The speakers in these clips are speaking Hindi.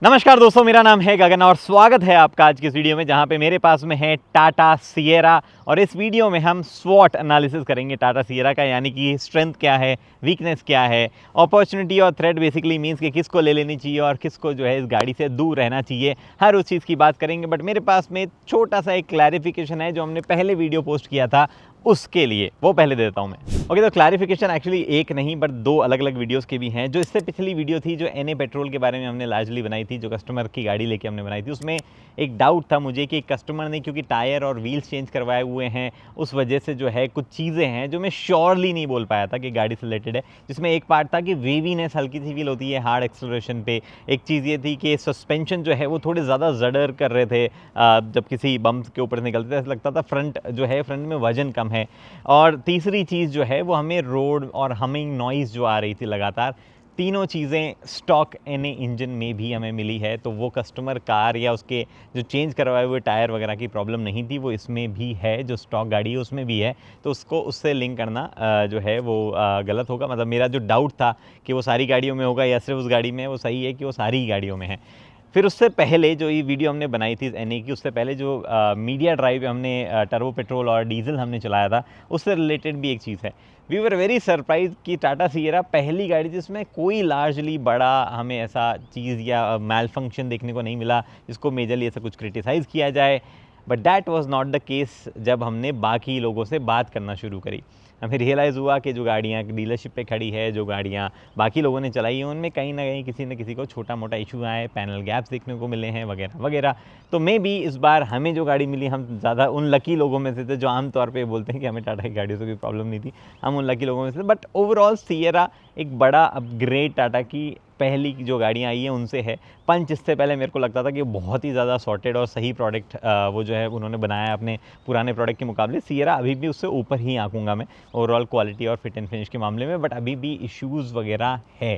नमस्कार दोस्तों, मेरा नाम है गगन और स्वागत है आपका आज की इस वीडियो में जहां पे मेरे पास में है टाटा सिएरा। और इस वीडियो में हम स्वॉट एनालिसिस करेंगे टाटा सिएरा का, यानी कि स्ट्रेंथ क्या है, वीकनेस क्या है, अपॉर्चुनिटी और थ्रेट बेसिकली मींस कि किसको ले लेनी चाहिए और किसको जो है इस गाड़ी से दूर रहना चाहिए, हर उस चीज़ की बात करेंगे। बट मेरे पास में छोटा सा एक क्लैरिफिकेशन है जो हमने पहले वीडियो पोस्ट किया था, उसके लिए वो पहले दे देता हूँ मैं। ओके, तो क्लैरिफिकेशन एक्चुअली एक नहीं बट दो अलग अलग वीडियोस के भी हैं। जो इससे पिछली वीडियो थी जो एनए पेट्रोल के बारे में हमने लार्जली बनाई थी, जो कस्टमर की गाड़ी लेके हमने बनाई थी, उसमें एक डाउट था मुझे कि कस्टमर ने क्योंकि टायर और व्हील्स चेंज करवाए हुए हैं, उस वजह से जो है कुछ चीज़ें हैं जो मैं श्योरली नहीं बोल पाया था कि गाड़ी से रिलेटेड है। जिसमें एक पार्ट था कि वेवीनेस हल्की सी फील होती है हार्ड एक्सेलरेशन पे। एक चीज़ ये थी कि सस्पेंशन जो है वो थोड़े ज़्यादा जडर कर रहे थे, जब किसी बम्प के ऊपर निकलते थे ऐसा लगता था फ्रंट जो है फ्रंट में वजन कम है। और तीसरी चीज़ जो है वो हमें रोड और हमिंग नॉइज़ जो आ रही थी लगातार, तीनों चीज़ें स्टॉक एनए इंजन में भी हमें मिली है। तो वो कस्टमर कार या उसके जो चेंज करवाए हुए टायर वगैरह की प्रॉब्लम नहीं थी, वो इसमें भी है, जो स्टॉक गाड़ी है उसमें भी है। तो उसको उससे लिंक करना जो है वो गलत होगा। मतलब मेरा जो डाउट था कि वो सारी गाड़ियों में होगा या सिर्फ उस गाड़ी में है, वो सही है कि वो सारी गाड़ियों में है। फिर उससे पहले जो ये वीडियो हमने बनाई थी एनए की, उससे पहले जो मीडिया ड्राइव हमने टर्बो पेट्रोल और डीजल हमने चलाया था, उससे रिलेटेड भी एक चीज़ है। वी वर वेरी सरप्राइज कि टाटा सिएरा पहली गाड़ी जिसमें कोई लार्जली बड़ा हमें ऐसा चीज़ या मैल फंक्शन देखने को नहीं मिला जिसको मेजरली ऐसा कुछ क्रिटिसाइज़ किया जाए। But that was not the case जब हमने बाकी लोगों से बात करना शुरू करी। हमें रियलाइज़ हुआ कि जो गाड़ियाँ डीलरशिप पे खड़ी है, जो गाड़ियाँ बाकी लोगों ने चलाई हैं, उनमें कहीं ना कहीं किसी न किसी को छोटा मोटा इशू आए, पैनल गैप्स देखने को मिले हैं वगैरह वगैरह। तो मे बी इस बार हमें जो गाड़ी मिली, हम ज़्यादा उन लकी लोगों में से थे जो आमतौर पे बोलते हैं कि हमें टाटा की गाड़ियों से कोई प्रॉब्लम नहीं थी, हम उन लकी लोगों में से थे। बट ओवरऑल सिएरा एक बड़ा अपग्रेड टाटा की पहली जो गाड़ियाँ आई हैं उनसे है। पंच इससे पहले मेरे को लगता था कि बहुत ही ज़्यादा सॉर्टेड और सही प्रोडक्ट वो जो है उन्होंने बनाया है अपने पुराने प्रोडक्ट के मुकाबले। सिएरा अभी भी उससे ऊपर ही आंकूंगा मैं ओवरऑल क्वालिटी और फिट एंड फिनिश के मामले में, बट अभी भी इश्यूज़ वगैरह है।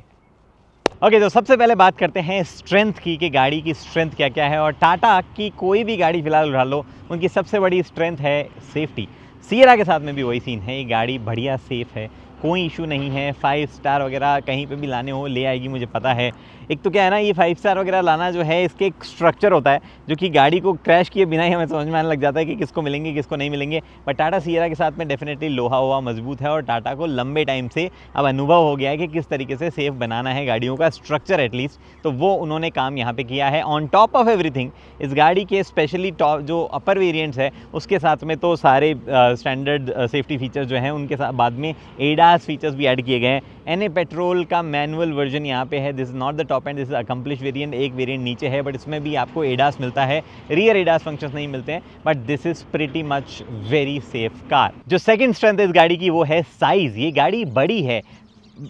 ओके, तो सबसे पहले बात करते हैं स्ट्रेंथ की कि गाड़ी की स्ट्रेंथ क्या क्या है। और टाटा की कोई भी गाड़ी फिलहाल उठा लो, उनकी सबसे बड़ी स्ट्रेंथ है सेफ्टी। सिएरा के साथ में भी वही सीन है, ये गाड़ी बढ़िया सेफ़ है, कोई इशू नहीं है। 5 स्टार वगैरह कहीं पे भी लाने हो ले आएगी, मुझे पता है। एक तो क्या है ना, ये 5 स्टार वगैरह लाना जो है, इसके एक स्ट्रक्चर होता है जो कि गाड़ी को क्रैश किए बिना ही हमें समझ में आने लग जाता है कि किसको मिलेंगे किसको नहीं मिलेंगे। बट टाटा सिएरा के साथ में डेफिनेटली लोहा हुआ मजबूत है और टाटा को लंबे टाइम से अब अनुभव हो गया है कि किस तरीके से सेफ बनाना है गाड़ियों का स्ट्रक्चर एटलीस्ट। तो वो उन्होंने काम यहाँ पे किया है। ऑन टॉप ऑफ एवरीथिंग, इस गाड़ी के स्पेशली टॉप जो अपर वेरिएंट्स है उसके साथ में तो सारे स्टैंडर्ड सेफ्टी फीचर्स जो हैं उनके साथ बाद में एडास फीचर्स भी ऐड किए गए हैं। एनए पेट्रोल का मैनुअल वर्जन यहाँ पे है, this is not the top and, this is accomplish variant. एक वेरिएंट नीचे है बट इसमें भी आपको एडास मिलता है, रियर एडास फंक्शंस नहीं मिलते हैं, but this is pretty much very safe car. जो सेकंड स्ट्रेंथ है इस गाड़ी की वो है साइज। ये गाड़ी बड़ी है।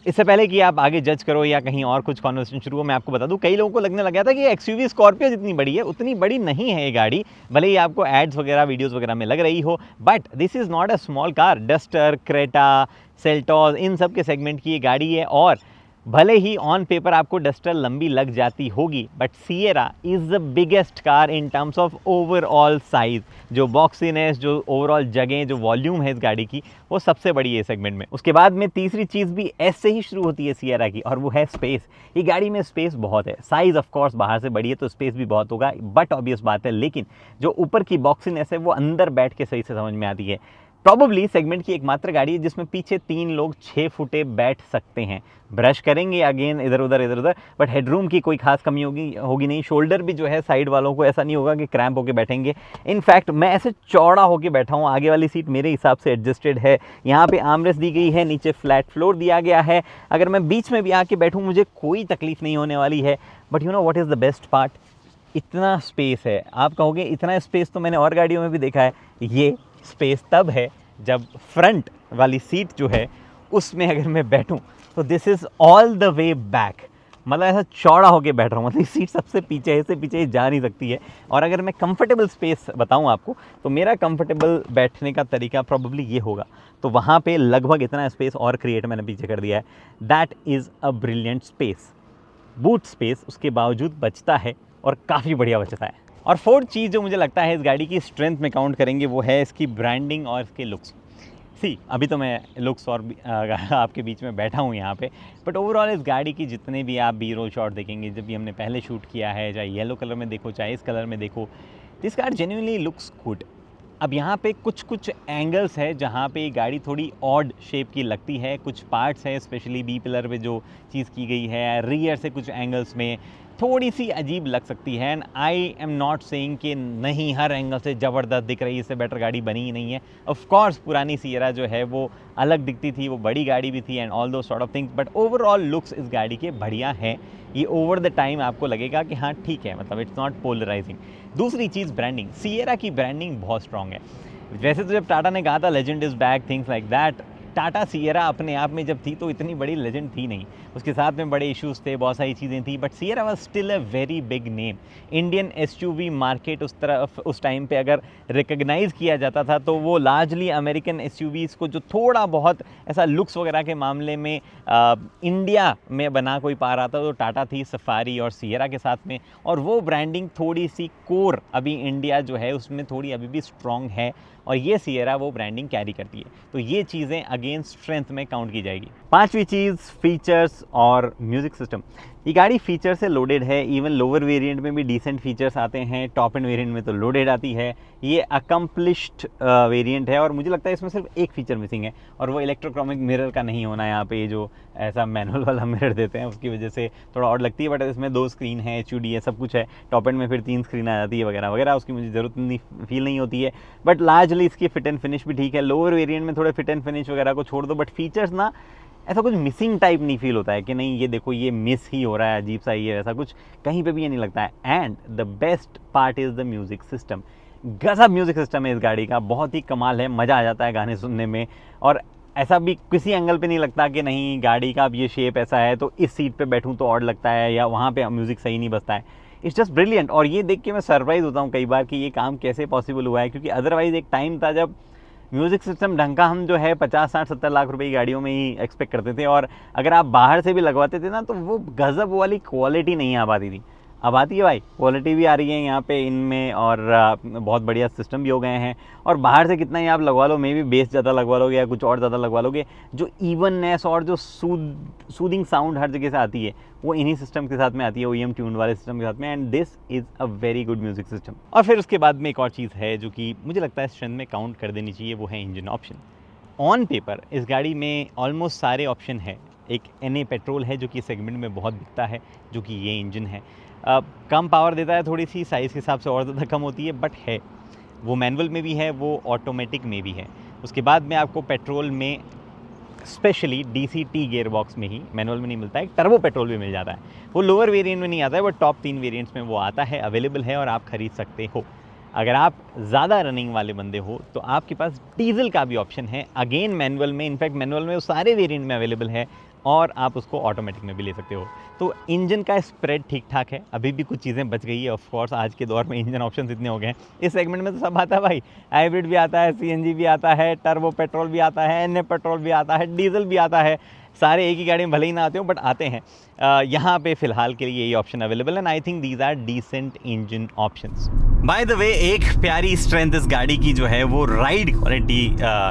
इससे पहले कि आप आगे जज करो या कहीं और कुछ कॉन्वर्सेशन शुरू हो, मैं आपको बता दूं, कई लोगों को लगने लगा था कि एक्सयूवी स्कॉर्पियो जितनी बड़ी है उतनी बड़ी नहीं है ये गाड़ी, भले ही आपको एड्स वगैरह वीडियोस वगैरह में लग रही हो। But this is not a small car. Duster, Creta, Seltos, इन सब के सेगमेंट की ये गाड़ी है। और भले ही ऑन पेपर आपको डस्टर लंबी लग जाती होगी, but Sierra is the biggest car in terms of overall size. जो बॉक्सीनेस, जो ओवरऑल जगह, जो वॉल्यूम है इस गाड़ी की, वो सबसे बड़ी है सेगमेंट में। उसके बाद में तीसरी चीज़ भी एस से ही शुरू होती है सिएरा की, और वो है स्पेस। ये गाड़ी में स्पेस बहुत है। साइज़ ऑफ कोर्स बाहर से बड़ी है तो स्पेस भी बहुत होगा, बट ऑब्वियस बात है, लेकिन जो ऊपर की बॉक्सीनेस है वो अंदर बैठ के सही से समझ में आती है। प्रॉबली सेगमेंट की एकमात्र गाड़ी है जिसमें पीछे 3 लोग 6 फुटे बैठ सकते हैं। ब्रश करेंगे अगेन इधर उधर, बट हेडरूम की कोई खास कमी होगी नहीं। शोल्डर भी जो है साइड वालों को ऐसा नहीं होगा कि क्रैम्प होकर बैठेंगे। इनफैक्ट मैं ऐसे चौड़ा होकर बैठा हूँ, आगे वाली सीट मेरे हिसाब से एडजस्टेड है। यहाँ पे आर्मरेस्ट दी गई है, नीचे फ्लैट फ्लोर दिया गया है। अगर मैं बीच में भी आके बैठूँ मुझे कोई तकलीफ नहीं होने वाली है। But you know what is the best part, इतना स्पेस है। आप कहोगे इतना स्पेस तो मैंने और गाड़ियों में भी देखा है। ये स्पेस तब है जब फ्रंट वाली सीट जो है उसमें अगर मैं बैठूं तो this is all the way back. मतलब ऐसा चौड़ा होके बैठ रहा हूँ, मतलब सीट सबसे पीछे है, इससे पीछे जा नहीं सकती है। और अगर मैं कंफर्टेबल स्पेस बताऊँ आपको, तो मेरा कंफर्टेबल बैठने का तरीका प्रॉब्ली ये होगा। तो वहाँ पे लगभग इतना स्पेस और क्रिएट मैंने पीछे कर दिया है। That is a brilliant space. Boot space उसके बावजूद बचता है और काफ़ी बढ़िया बचता है। और फोर्थ चीज़ जो मुझे लगता है इस गाड़ी की स्ट्रेंथ में काउंट करेंगे वो है इसकी ब्रांडिंग और इसके लुक्स। सी अभी तो मैं लुक्स और आपके बीच में बैठा हूँ यहाँ पे, बट ओवरऑल इस गाड़ी की जितने भी आप बी रोल शॉट देखेंगे, जब भी हमने पहले शूट किया है, चाहे येलो कलर में देखो चाहे इस कलर में देखो, this car genuinely looks good. अब यहाँ पे कुछ कुछ एंगल्स है जहाँ पे गाड़ी थोड़ी ऑड शेप की लगती है, कुछ पार्ट्स है स्पेशली बी पिलर पे जो चीज़ की गई है, रियर से कुछ एंगल्स में थोड़ी सी अजीब लग सकती है। And I am not saying कि नहीं हर एंगल से ज़बरदस्त दिख रही है, इससे बेटर गाड़ी बनी ही नहीं है। ऑफ कोर्स पुरानी सियरा जो है वो अलग दिखती थी, वो बड़ी गाड़ी भी थी एंड ऑल दो sort of things, but overall looks इस गाड़ी के बढ़िया हैं। ये ओवर द टाइम आपको लगेगा कि हाँ ठीक है, मतलब इट्स नॉट पोलराइजिंग। दूसरी चीज़ ब्रांडिंग, सियरा की ब्रांडिंग बहुत स्ट्रॉन्ग है। वैसे तो जब टाटा ने कहा था legend is back, things like that, Tata Sierra अपने आप में जब थी तो इतनी बड़ी लेजेंड थी नहीं, उसके साथ में बड़े इश्यूज थे, बहुत सारी चीज़ें थी, but Sierra was still a very big name. Indian SUV market उस तरफ उस टाइम पे अगर रिकग्नाइज़ किया जाता था तो वो लार्जली अमेरिकन एसयूवीज़ को जो थोड़ा बहुत ऐसा लुक्स वगैरह के मामले में इंडिया में बना कोई पा रहा था तो टाटा थी सफारी और सियरा के साथ में, और वो ब्रांडिंग थोड़ी सी कोर अभी इंडिया जो है उसमें थोड़ी अभी भी स्ट्रॉन्ग है, और ये सियरा वो ब्रांडिंग कैरी करती है। तो ये चीज़ें अगेन स्ट्रेंथ में काउंट की जाएगी। पांचवी चीज़ फीचर्स और म्यूज़िक सिस्टम। ये गाड़ी फीचर से लोडेड है, इवन लोअर वेरिएंट में भी डिसेंट फीचर्स आते हैं, टॉप एंड वेरिएंट में तो लोडेड आती है। ये अकम्पलिश्ड वेरिएंट है और मुझे लगता है इसमें सिर्फ एक फीचर मिसिंग है, और वो इलेक्ट्रोक्रोमिक मिरर का नहीं होना। यहाँ पे जो ऐसा मैनुअल वाला मिरर देते हैं उसकी वजह से थोड़ा और लगती है, बट इसमें 2 स्क्रीन है, HUD है, सब कुछ है। टॉप एंड में फिर 3 स्क्रीन आ जाती है वगैरह वगैरह, उसकी मुझे ज़रूरत नहीं फील नहीं होती है, बट लार्जली इसकी फिट एंड फिनिश भी ठीक है। लोअर वेरिएंट में थोड़े फिट एंड फिनिश वगैरह को छोड़ दो, बट फीचर्स ना ऐसा कुछ मिसिंग टाइप नहीं फील होता है कि नहीं ये देखो ये मिस ही हो रहा है, अजीब सा ही है, ऐसा कुछ कहीं पे भी ये नहीं लगता है। And the best part is the music system. गजब म्यूज़िक सिस्टम है इस गाड़ी का, बहुत ही कमाल है, मज़ा आ जाता है गाने सुनने में, और ऐसा भी किसी एंगल पे नहीं लगता कि नहीं गाड़ी का अब ये शेप ऐसा है तो इस सीट पे बैठूं तो और लगता है, या वहाँ पे म्यूज़िक सही नहीं बजता है। इट्स जस्ट ब्रिलियंट, और ये देख के मैं सरप्राइज होता हूँ कई बार कि ये काम कैसे पॉसिबल हुआ है, क्योंकि अदरवाइज़ एक टाइम था जब म्यूज़िक सिस्टम ढंग का हम जो है 50, 60, 70 लाख रुपए की गाड़ियों में ही एक्सपेक्ट करते थे, और अगर आप बाहर से भी लगवाते थे ना तो वो गज़ब वाली क्वालिटी नहीं आ पाती थी। अब आती है भाई, क्वालिटी भी आ रही है यहाँ पे इनमें, और बहुत बढ़िया सिस्टम भी हो गए हैं। और बाहर से कितना ही आप लगवा लो, मे भी बेस ज़्यादा लगवा लोगे या कुछ और ज़्यादा लगवा लोगे, जो इवननेस और जो सूदिंग साउंड हर जगह से आती है वो इन्हीं सिस्टम के साथ में आती है, OEM ट्यून वाले सिस्टम के साथ में। And this is a very good music system. और फिर उसके बाद में एक और चीज़ है जो कि मुझे लगता है स्ट्रेंथ में काउंट कर देनी चाहिए, वो है इंजन ऑप्शन। ऑन पेपर इस गाड़ी में ऑलमोस्ट सारे ऑप्शन है। एक NA पेट्रोल है जो कि सेगमेंट में बहुत बिकता है, जो कि ये इंजन है। कम पावर देता है, थोड़ी सी साइज़ के हिसाब से और ज़्यादा कम होती है, बट है वो मैनुअल में भी है, वो ऑटोमेटिक में भी है। उसके बाद में आपको पेट्रोल में स्पेशली DCT गियर बॉक्स में ही, मैनुअल में नहीं मिलता है, टर्बो पेट्रोल भी मिल जाता है। वो लोअर वेरिएंट में नहीं आता है, वो टॉप 3 वेरिएंट्स में वो आता है, अवेलेबल है और आप ख़रीद सकते हो। अगर आप ज़्यादा रनिंग वाले बंदे हो तो आपके पास डीजल का भी ऑप्शन है, अगेन मैनुअल में, इनफैक्ट मैनुअल में वो सारे वेरिएंट में अवेलेबल है, और आप उसको ऑटोमेटिक में भी ले सकते हो। तो इंजन का स्प्रेड ठीक ठाक है, अभी भी कुछ चीज़ें बच गई है। ऑफ कोर्स आज के दौर में इंजन ऑप्शंस इतने हो गए हैं, इस सेगमेंट में तो सब आता है भाई, हाइब्रिड भी आता है, CNG भी आता है, टर्बो पेट्रोल भी आता है, NA पेट्रोल भी आता है, डीजल भी आता है। सारे एक ही गाड़ी में भले ही ना आते हो, बट आते हैं। यहाँ पे फ़िलहाल के लिए यही ऑप्शन अवेलेबल है, I think these are decent engine options. By the way, एक प्यारी स्ट्रेंथ इस गाड़ी की जो है वो राइड क्वालिटी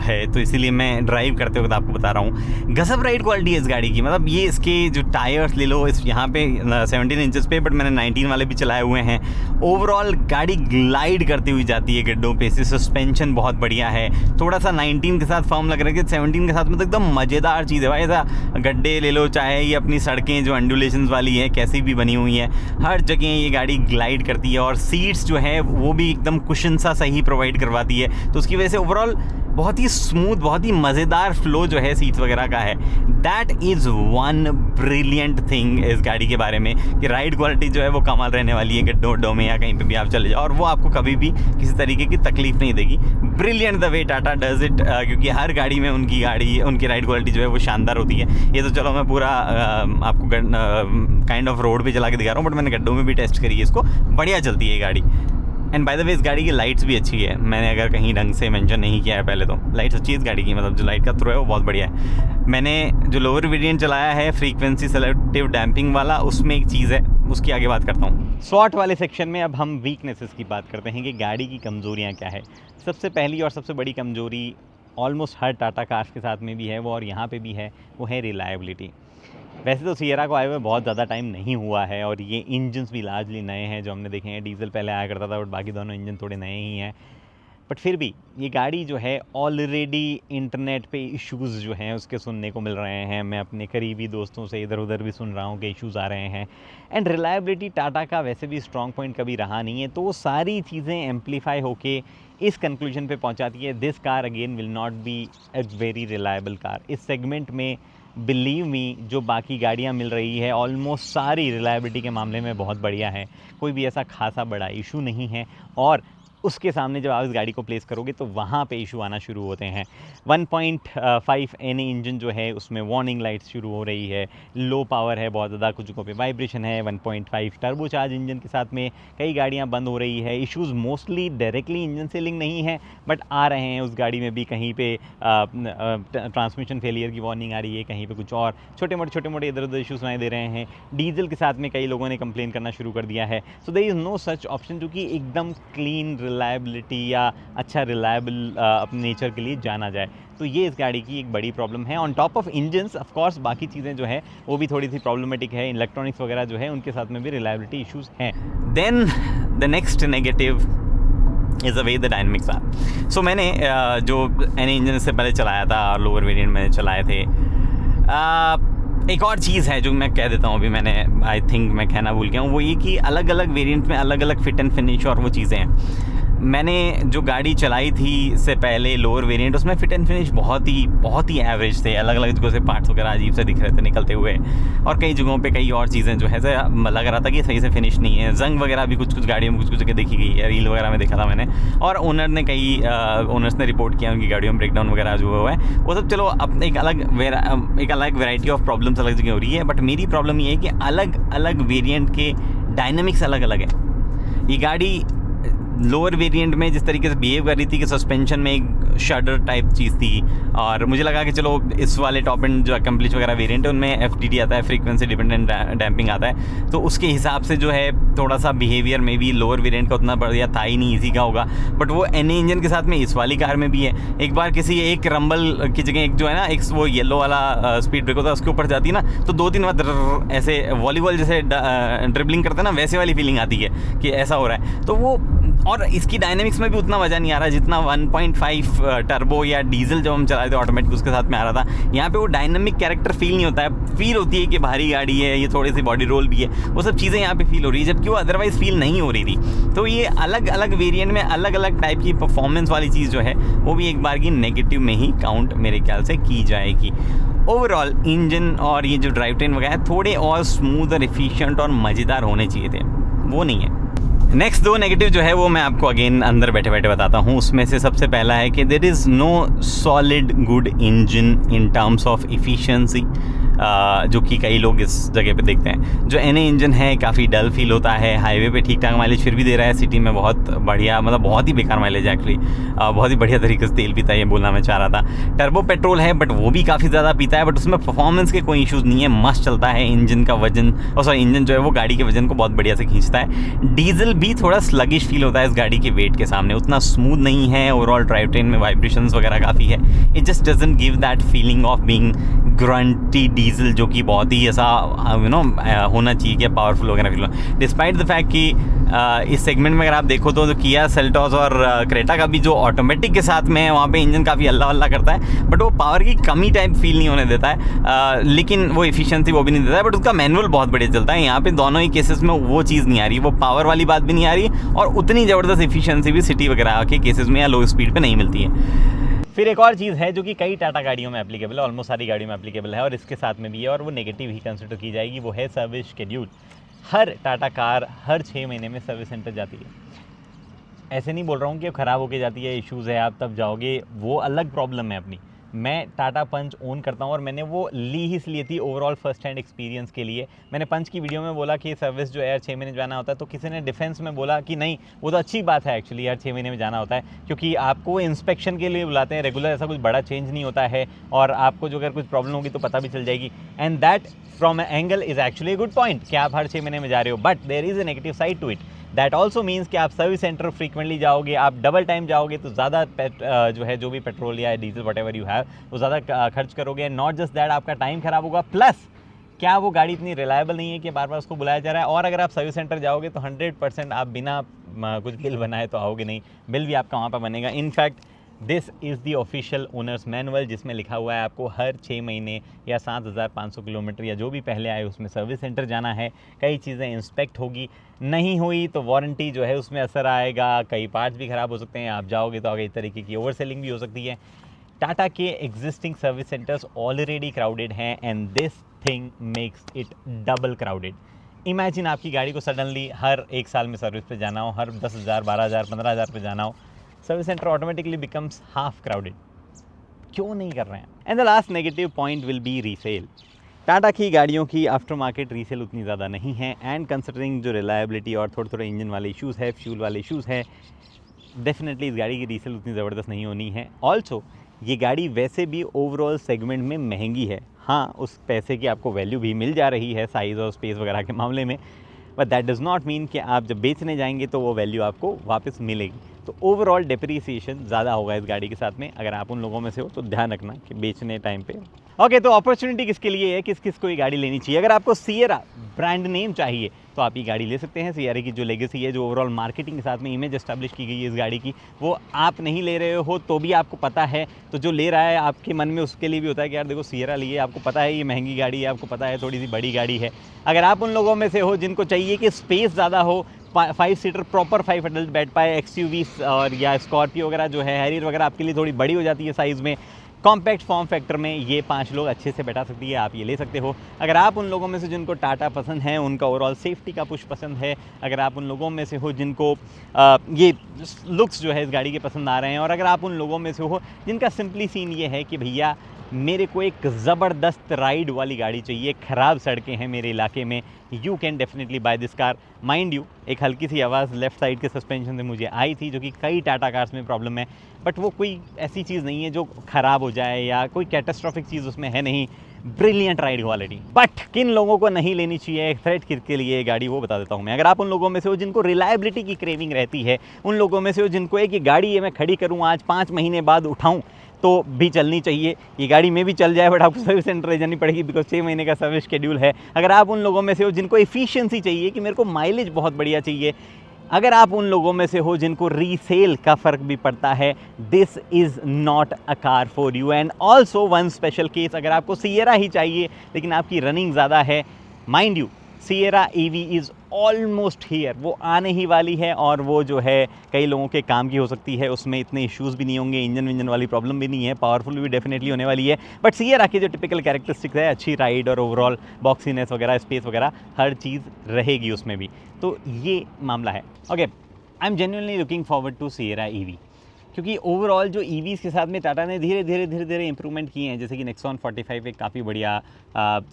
है, तो इसीलिए मैं ड्राइव करते वक्त आपको बता रहा हूँ, गजब राइड क्वालिटी है इस गाड़ी की। मतलब ये इसके जो टायर्स ले लो, इस यहाँ पे 17 इंचेस पे, बट मैंने 19 वाले भी चलाए हुए हैं। ओवरऑल गाड़ी ग्लाइड करती हुई जाती है गड्ढों पे, इससे सस्पेंशन बहुत बढ़िया है, थोड़ा सा 19 के साथ फॉर्म लग रहा है कि 17 के साथ में तो एकदम मज़ेदार चीज़ है भाई। ऐसा गड्ढे ले लो, चाहे ये अपनी सड़कें जो अंडुलेशंस वाली हैं कैसी भी बनी हुई हैं, हर जगह ये गाड़ी ग्लाइड करती है, और सीट्स जो है वो भी एकदम कुशन सा सही प्रोवाइड करवाती है, तो उसकी वजह से ओवरऑल बहुत ही स्मूथ, बहुत ही मज़ेदार फ्लो जो है सीट्स वगैरह का है। That is one brilliant thing इस गाड़ी के बारे में, कि राइड क्वालिटी जो है वो कमाल रहने वाली है, गड्ढों वड्ढों में या कहीं पे भी आप चले जाओ, और वो आपको कभी भी किसी तरीके की तकलीफ नहीं देगी। Brilliant the way Tata does it, क्योंकि हर गाड़ी में उनकी राइड क्वालिटी जो है वो शानदार होती है। ये तो चलो मैं पूरा आपको काइंड ऑफ रोड पे चला के दिखा रहा हूँ, बट मैंने गड्ढों में भी टेस्ट करी है इसको, बढ़िया चलती है ये गाड़ी। एंड बाय द वे, इस गाड़ी की लाइट्स भी अच्छी है, मैंने अगर कहीं ढंग से मेंशन नहीं किया है पहले, तो लाइट्स अच्छी है इस गाड़ी की, मतलब जो लाइट का थ्रो है वो बहुत बढ़िया है। मैंने जो लोअर वेरिएंट चलाया है फ्रीक्वेंसी सेलेक्टिव डैम्पिंग वाला, उसमें एक चीज़ है, उसकी आगे बात करता हूँ। स्वॉट वाले सेक्शन में अब हम वीकनेसेस की बात करते हैं कि गाड़ी की कमज़ोरियाँ क्या है। सबसे पहली और सबसे बड़ी कमज़ोरी ऑलमोस्ट हर टाटा कार्स के साथ में भी है वो, और यहाँ पे भी है, वो है रिलायबिलिटी। वैसे तो सिएरा को आए हुए बहुत ज़्यादा टाइम नहीं हुआ है, और ये इंजन्स भी लार्जली नए हैं जो हमने देखे हैं। डीजल पहले आया करता था, बट बाकी दोनों इंजन थोड़े नए ही हैं। बट फिर भी ये गाड़ी जो है ऑलरेडी इंटरनेट पे इश्यूज़ जो हैं उसके सुनने को मिल रहे हैं। मैं अपने करीबी दोस्तों से इधर उधर भी सुन रहा हूँ कि इश्यूज़ आ रहे हैं। एंड रिलायबिलिटी टाटा का वैसे भी स्ट्रॉन्ग पॉइंट कभी रहा नहीं है, तो वो सारी चीज़ें एम्पलीफाई होके इस कंक्लूजन पे पहुंचाती है, this car again will not be a very reliable car. इस सेगमेंट में बिलीव मी, जो बाकी गाड़ियां मिल रही है ऑलमोस्ट सारी रिलायबिलिटी के मामले में बहुत बढ़िया है, कोई भी ऐसा खासा बड़ा इशू नहीं है। और उसके सामने जब आप इस गाड़ी को प्लेस करोगे तो वहाँ पे इशू आना शुरू होते हैं। 1.5 एनए इंजन जो है उसमें वार्निंग लाइट्स शुरू हो रही है, लो पावर है बहुत ज़्यादा, कुछ जगहों पे वाइब्रेशन है। 1.5 टर्बो चार्ज इंजन के साथ में कई गाड़ियाँ बंद हो रही है। इश्यूज़ मोस्टली डायरेक्टली इंजन से लिंक नहीं है, बट आ रहे हैं। उस गाड़ी में भी कहीं पे ट्रांसमिशन फेलियर की वार्निंग आ रही है, कहीं पे कुछ और छोटे मोटे इधर उधर इशूज़ सुनाई दे रहे हैं। डीजल के साथ में कई लोगों ने कंप्लेन करना शुरू कर दिया है। So there is no such option जो कि एकदम क्लीन रिलायबिलिटी या अच्छा रिलायबल अपने नेचर के लिए जाना जाए। तो ये इस गाड़ी की एक बड़ी प्रॉब्लम है। On top of engines of course बाकी चीज़ें जो है वो भी थोड़ी सी प्रॉब्लमेटिक है। इलेक्ट्रॉनिक्स वगैरह जो है उनके साथ में भी रिलायबिलिटी इश्यूज़ हैं। Then the next negative is the way the dynamics are. So मैंने जो एनी इंजन से पहले चलाया था और लोअर वेरिएंट में चलाए थे, एक और चीज़ है जो मैं कह देता हूँ, अभी मैंने आई थिंक मैं कहना भूल गया हूँ, वो ये कि अलग अलग वेरिएंट में अलग अलग फिट एंड फिनिश और वो चीज़ें हैं। मैंने जो गाड़ी चलाई थी से पहले लोअर वेरिएंट, उसमें फिट एंड फिनिश बहुत ही एवरेज थे। अलग अलग जगहों से पार्ट्स वगैरह अजीब से दिख रहे थे निकलते हुए, और कई जगहों पे कई और चीज़ें जो है लग रहा था कि सही से फिनिश नहीं है। जंग वगैरह भी कुछ गाड़ियों में कुछ जगह देखी गई है, रील वगैरह में देखा था मैंने। और ओनर्स ने रिपोर्ट किया उनकी गाड़ियों में ब्रेकडाउन वगैरह जो हुआ है वो सब। चलो अब एक अलग वेराइटी ऑफ प्रॉब्लम्स अलग जगह हो रही है, बट मेरी प्रॉब्लम ये है कि अलग अलग वेरिएंट के डायनामिक्स अलग अलग है। ये गाड़ी लोअर वेरिएंट में जिस तरीके से बिहेव कर रही थी कि सस्पेंशन में एक शडर टाइप चीज़ थी, और मुझे लगा कि चलो इस वाले टॉप एंड जो अकम्प्लिश वगैरह वेरिएंट है उनमें FDD आता है, फ्रीक्वेंसी डिपेंडेंट डैम्पिंग आता है, तो उसके हिसाब से जो है थोड़ा सा बिहेवियर में भी लोअर वेरिएंट का उतना बढ़िया था ही नहीं, इसी का होगा। बट वो एनए इंजन के साथ में इस वाली कार में भी है। एक बार किसी एक रंबल की जगह एक जो है ना एक वो येलो वाला स्पीड ब्रेक होता है उसके ऊपर जाती है ना, तो 2-3 बार ऐसे वॉलीबॉल जैसे ड्रिबलिंग करते हैं ना, वैसे वाली फीलिंग आती है कि ऐसा हो रहा है। तो वो, और इसकी डायनेमिक्स में भी उतना मज़ा नहीं आ रहा जितना 1.5 टर्बो या डीजल जब हम चलाए थे ऑटोमेटिक उसके साथ में आ रहा था। यहाँ पे वो डायनेमिक कैरेक्टर फील नहीं होता है। फील होती है कि भारी गाड़ी है, ये थोड़ी सी बॉडी रोल भी है, वो सब चीज़ें यहाँ पे फील हो रही है, जबकि वो अदरवाइज़ फील नहीं हो रही थी। तो ये अलग अलग वेरिएंट में अलग अलग टाइप की परफॉर्मेंस वाली चीज़ जो है वो भी एक बार की नेगेटिव में ही काउंट मेरे ख्याल से की जाएगी। ओवरऑल इंजन और ये जो ड्राइव ट्रेन वगैरह थोड़े और स्मूथ और एफिशिएंट और मज़ेदार होने चाहिए थे, वो नहीं है। नेक्स्ट 2 नेगेटिव जो है वो मैं आपको अगेन अंदर बैठे बैठे बताता हूँ। उसमें से सबसे पहला है कि there is no solid good engine in terms of efficiency, जो कि कई लोग इस जगह पे देखते हैं। जो एनए इंजन है काफ़ी डल फील होता है, हाईवे पे ठीक ठाक माइलेज फिर भी दे रहा है, सिटी में बहुत बढ़िया, मतलब बहुत ही बेकार माइलेज एक्चुअली, बहुत ही बढ़िया तरीके से तेल पीता है, ये बोलना मैं चाह रहा था। टर्बो पेट्रोल है बट वो भी काफ़ी ज़्यादा पीता है, बट उसमें परफॉर्मेंस के कोई इशूज़ नहीं है, मस्त चलता है। इंजन का वजन इंजन जो है वो गाड़ी के वजन को बहुत बढ़िया से खींचता है। डीजल भी थोड़ा स्लगिश फील होता है इस गाड़ी के वेट के सामने, उतना स्मूथ नहीं है। ओवरऑल ड्राइव ट्रेन में वाइब्रेशंस वगैरह काफ़ी है। It just doesn't give that feeling of being guarantee diesel, जो कि बहुत ही ऐसा होना चाहिए कि पावरफुल वगैरह फील हो। डिस्पाइट द फैक्ट कि इस सेगमेंट में अगर आप देखो तो किया सेल्टॉस और क्रेटा का भी जो ऑटोमेटिक के साथ में है वहाँ पे इंजन काफ़ी अल्लाह वल्लाह करता है, बट वो पावर की कमी टाइप फील नहीं होने देता है। लेकिन वो एफिशिएंसी वो भी नहीं देता है, बट उसका मैनुअल बहुत बढ़िया चलता है। यहाँ पे दोनों ही केसेस में वो चीज़ नहीं आ रही, वो पावर वाली बात भी नहीं आ रही, और उतनी ज़बरदस्त एफिशिएंसी भी सिटी वगैरह के केसेस में या लो स्पीड पे नहीं मिलती है। फिर एक और चीज़ है जो कि कई टाटा गाड़ियों में एप्लीकेबल है, ऑलमोस्ट सारी गाड़ियों में एप्लीकेबल है, और इसके साथ में भी है, और वो नेगेटिव ही कंसिडर की जाएगी, वो है सर्विस शेड्यूल। हर टाटा कार हर 6 महीने में सर्विस सेंटर जाती है। ऐसे नहीं बोल रहा हूँ कि ख़राब होके जाती है, इश्यूज़ है आप तब जाओगे, वो अलग प्रॉब्लम है अपनी। मैं टाटा पंच ओन करता हूँ और मैंने वो ली ही इसलिए थी ओवरऑल फर्स्ट हैंड एक्सपीरियंस के लिए। मैंने पंच की वीडियो में बोला कि सर्विस जो है 6 महीने जाना होता है, तो किसी ने डिफेंस में बोला कि नहीं वो तो अच्छी बात है एक्चुअली यार 6 महीने में जाना होता है, क्योंकि आपको इंस्पेक्शन के लिए बुलाते हैं, रेगुलर ऐसा कुछ बड़ा चेंज नहीं होता है, और आपको जो अगर कुछ प्रॉब्लम होगी तो पता भी चल जाएगी। And that from angle is actually good point कि आप हर 6 महीने में जा रहे हो, but there is a negative side to it. That also means कि आप सर्विस सेंटर फ्रीक्वेंटली जाओगे, आप डबल टाइम जाओगे तो ज़्यादा जो है जो भी पेट्रोल या diesel what ever you have वो ज़्यादा खर्च करोगे। नॉट जस्ट दैट, आपका टाइम ख़राब होगा, प्लस क्या वो गाड़ी इतनी रिलायबल नहीं है कि बार बार उसको बुलाया जा रहा है। और अगर आप सर्विस सेंटर जाओगे तो 100% आप बिना कुछ बिल बनाए तो आओगे नहीं, बिल भी आपका वहाँ पर बनेगा। In fact this is the official owners manual, जिसमें लिखा हुआ है आपको हर 6 महीने या 7,500 किलोमीटर या जो भी पहले आए उसमें सर्विस सेंटर जाना है। कई चीज़ें इंस्पेक्ट होगी, नहीं हुई तो वारंटी जो है उसमें असर आएगा, कई पार्ट्स भी ख़राब हो सकते हैं, आप जाओगे तो आगे इस तरीके की ओवर सेलिंग भी हो सकती है। टाटा के existing service centres already crowded हैं and this thing makes it double crowded. Imagine आपकी गाड़ी को सडनली हर 1 साल में सर्विस पे जाना हो, हर 10,000, 12,000, 15,000 पे जाना हो, service centre automatically becomes half crowded. क्यों नहीं कर रहे हैं? And the last negative point will be resale. Tata की गाड़ियों की आफ्टर मार्केट रीसेल उतनी ज़्यादा नहीं है एंड कंसिडरिंग जो रिलायबिलिटी और थोड़े थोड़े इंजन वाले इशूज़ है, फ्यूल वाले इशूज़ है, डेफिनेटली इस गाड़ी की रीसेल उतनी ज़बरदस्त नहीं होनी है। ऑल्सो ये गाड़ी वैसे भी ओवरऑल सेगमेंट में महंगी है। हाँ, उस पैसे की आपको वैल्यू भी मिल जा रही है साइज़ और स्पेस वगैरह के मामले में, but that does not mean कि आप जब बेचने जाएंगे तो वो वैल्यू आपको वापस मिलेगी। तो ओवरऑल डिप्रिसिएशन ज़्यादा होगा इस गाड़ी के साथ में। अगर आप उन लोगों में से हो तो ध्यान रखना कि बेचने टाइम पे। ओके, तो अपॉर्चुनिटी किसके लिए है, किस किस को ये गाड़ी लेनी चाहिए? अगर आपको सिएरा ब्रांड नेम चाहिए तो आप ये गाड़ी ले सकते हैं। सिएरा की जो लेगेसी है, जो ओवरऑल मार्केटिंग के साथ में इमेज एस्टैब्लिश की गई है इस गाड़ी की, वो आप नहीं ले रहे हो तो भी आपको पता है, तो जो ले रहा है आपके मन में उसके लिए भी होता है कि यार देखो सिएरा लिए, आपको पता है ये महंगी गाड़ी है, आपको पता है थोड़ी सी बड़ी गाड़ी है। अगर आप उन लोगों में से हो जिनको चाहिए कि स्पेस ज़्यादा हो, 5 सीटर प्रॉपर 5 एडल्ट बैठ पाए, एक्सयूवीज और या स्कॉर्पियो वगैरह जो है, हैरियर वगैरह आपके लिए थोड़ी बड़ी हो जाती है साइज़ में, कॉम्पैक्ट फॉर्म फैक्टर में ये 5 लोग अच्छे से बैठा सकती है, आप ये ले सकते हो। अगर आप उन लोगों में से जिनको टाटा पसंद है, उनका ओवरऑल सेफ्टी का पुश पसंद है, अगर आप उन लोगों में से हो जिनको ये लुक्स जो है इस गाड़ी के पसंद आ रहे हैं, और अगर आप उन लोगों में से हो जिनका सिंपली सीन ये है कि भैया मेरे को एक ज़बरदस्त राइड वाली गाड़ी चाहिए, ख़राब सड़कें हैं मेरे इलाके में, you can definitely buy this car. Mind you, एक हल्की सी आवाज़ लेफ़्ट साइड के सस्पेंशन से मुझे आई थी, जो कि कई टाटा कार्स में प्रॉब्लम है, बट वो कोई ऐसी चीज़ नहीं है जो ख़राब हो जाए या कोई कैटास्ट्रॉफिक चीज़ उसमें है नहीं। Brilliant ride quality. बट किन लोगों को नहीं लेनी चाहिए थ्रेड किट के लिए ये गाड़ी, वो बता देता हूँ मैं। अगर आप उन लोगों में से हो जिनको रिलायबिलिटी की क्रेविंग रहती है, उन लोगों में से हो जिनको एक ये गाड़ी है मैं खड़ी करूँ आज 5 महीने बाद उठाऊँ तो भी चलनी चाहिए, ये गाड़ी में भी चल जाए बट आपको सर्विस सेंटर ले जानी पड़ेगी बिकॉज 6 महीने का सर्विस शेड्यूल है। अगर आप उन लोगों में से हो जिनको एफिशिएंसी चाहिए कि मेरे को माइलेज बहुत बढ़िया चाहिए, अगर आप उन लोगों में से हो जिनको रीसेल का फ़र्क भी पड़ता है, this is not a car for you. And also one special case, अगर आपको सिएरा ही चाहिए लेकिन आपकी रनिंग ज़्यादा है, mind you Sierra EV is almost here, वो आने ही वाली है और वो जो है कई लोगों के काम की हो सकती है, उसमें इतने इश्यूज़ भी नहीं होंगे, इंजन विंजन वाली प्रॉब्लम भी नहीं है, पावरफुल भी डेफिनेटली होने वाली है। बट सिएरा की जो टिपिकल कैरेक्टरिस्टिक्स है, अच्छी राइड और ओवरऑल बॉक्सीनेस वगैरह, स्पेस वगैरह, हर चीज़ रहेगी उसमें भी, तो ये मामला है। Okay, I am genuinely looking forward to Sierra EV, क्योंकि ओवरऑल जो ईवीज़ के साथ में टाटा ने धीरे धीरे इंप्रूवमेंट किए हैं। जैसे कि नेक्सॉन 45 एक काफ़ी बढ़िया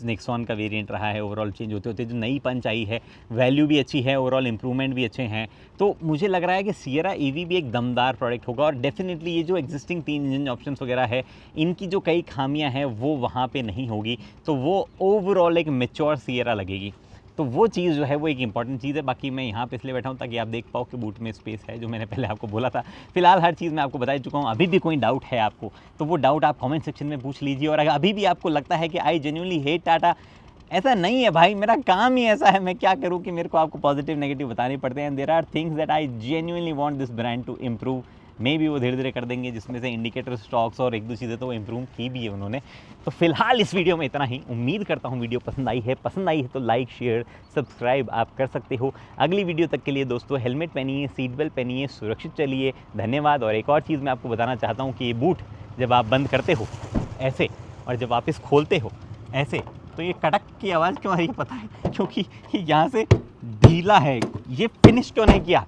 नेक्सॉन का वेरिएंट रहा है, ओवरऑल चेंज होते होते जो नई पंच आई है, वैल्यू भी अच्छी है, ओवरऑल इंप्रूवमेंट भी अच्छे हैं। तो मुझे लग रहा है कि सिएरा ईवी भी एक दमदार प्रोडक्ट होगा और डेफिनेटली ये जो एग्जिस्टिंग 3 इंजन ऑप्शंस वगैरह है, इनकी जो कई खामियां हैं वो वहाँ पे नहीं होगी, तो वो ओवरऑल एक मैच्योर सिएरा लगेगी। तो वो चीज़ जो है वो एक इंपॉर्टेंट चीज़ है। बाकी मैं यहाँ पे इसलिए बैठा हूँ ताकि आप देख पाओ कि बूट में स्पेस है, जो मैंने पहले आपको बोला था। फिलहाल हर चीज़ मैं आपको बता चुका हूँ। अभी भी कोई डाउट है आपको तो वो डाउट आप कमेंट सेक्शन में पूछ लीजिए। और अगर अभी भी आपको लगता है कि आई जेन्युइनली हेट टाटा, ऐसा नहीं है भाई, मेरा काम ही ऐसा है, मैं क्या करूँ कि मेरे को आपको पॉजिटिव नेगेटिव बताने पड़ते हैं। There are things that I genuinely want this brand to improve, मे भी वो धीरे धीरे कर देंगे, जिसमें से इंडिकेटर, स्टॉक्स और एक दो चीज़ें तो वो इम्प्रूव की भी है उन्होंने। तो फिलहाल इस वीडियो में इतना ही। उम्मीद करता हूँ वीडियो पसंद आई है तो लाइक, शेयर, सब्सक्राइब आप कर सकते हो। अगली वीडियो तक के लिए दोस्तों हेलमेट पहनिए, सीट बेल्ट पहनिए, सुरक्षित चलिए। धन्यवाद। और एक और चीज़ मैं आपको बताना चाहता हूँ कि ये बूट जब आप बंद करते हो ऐसे और जब वापस खोलते हो ऐसे, तो ये कड़क की आवाज़ क्यों आ रही है पता है? क्योंकि यहाँ से ढीला है, ये फिनिश क्यों नहीं किया।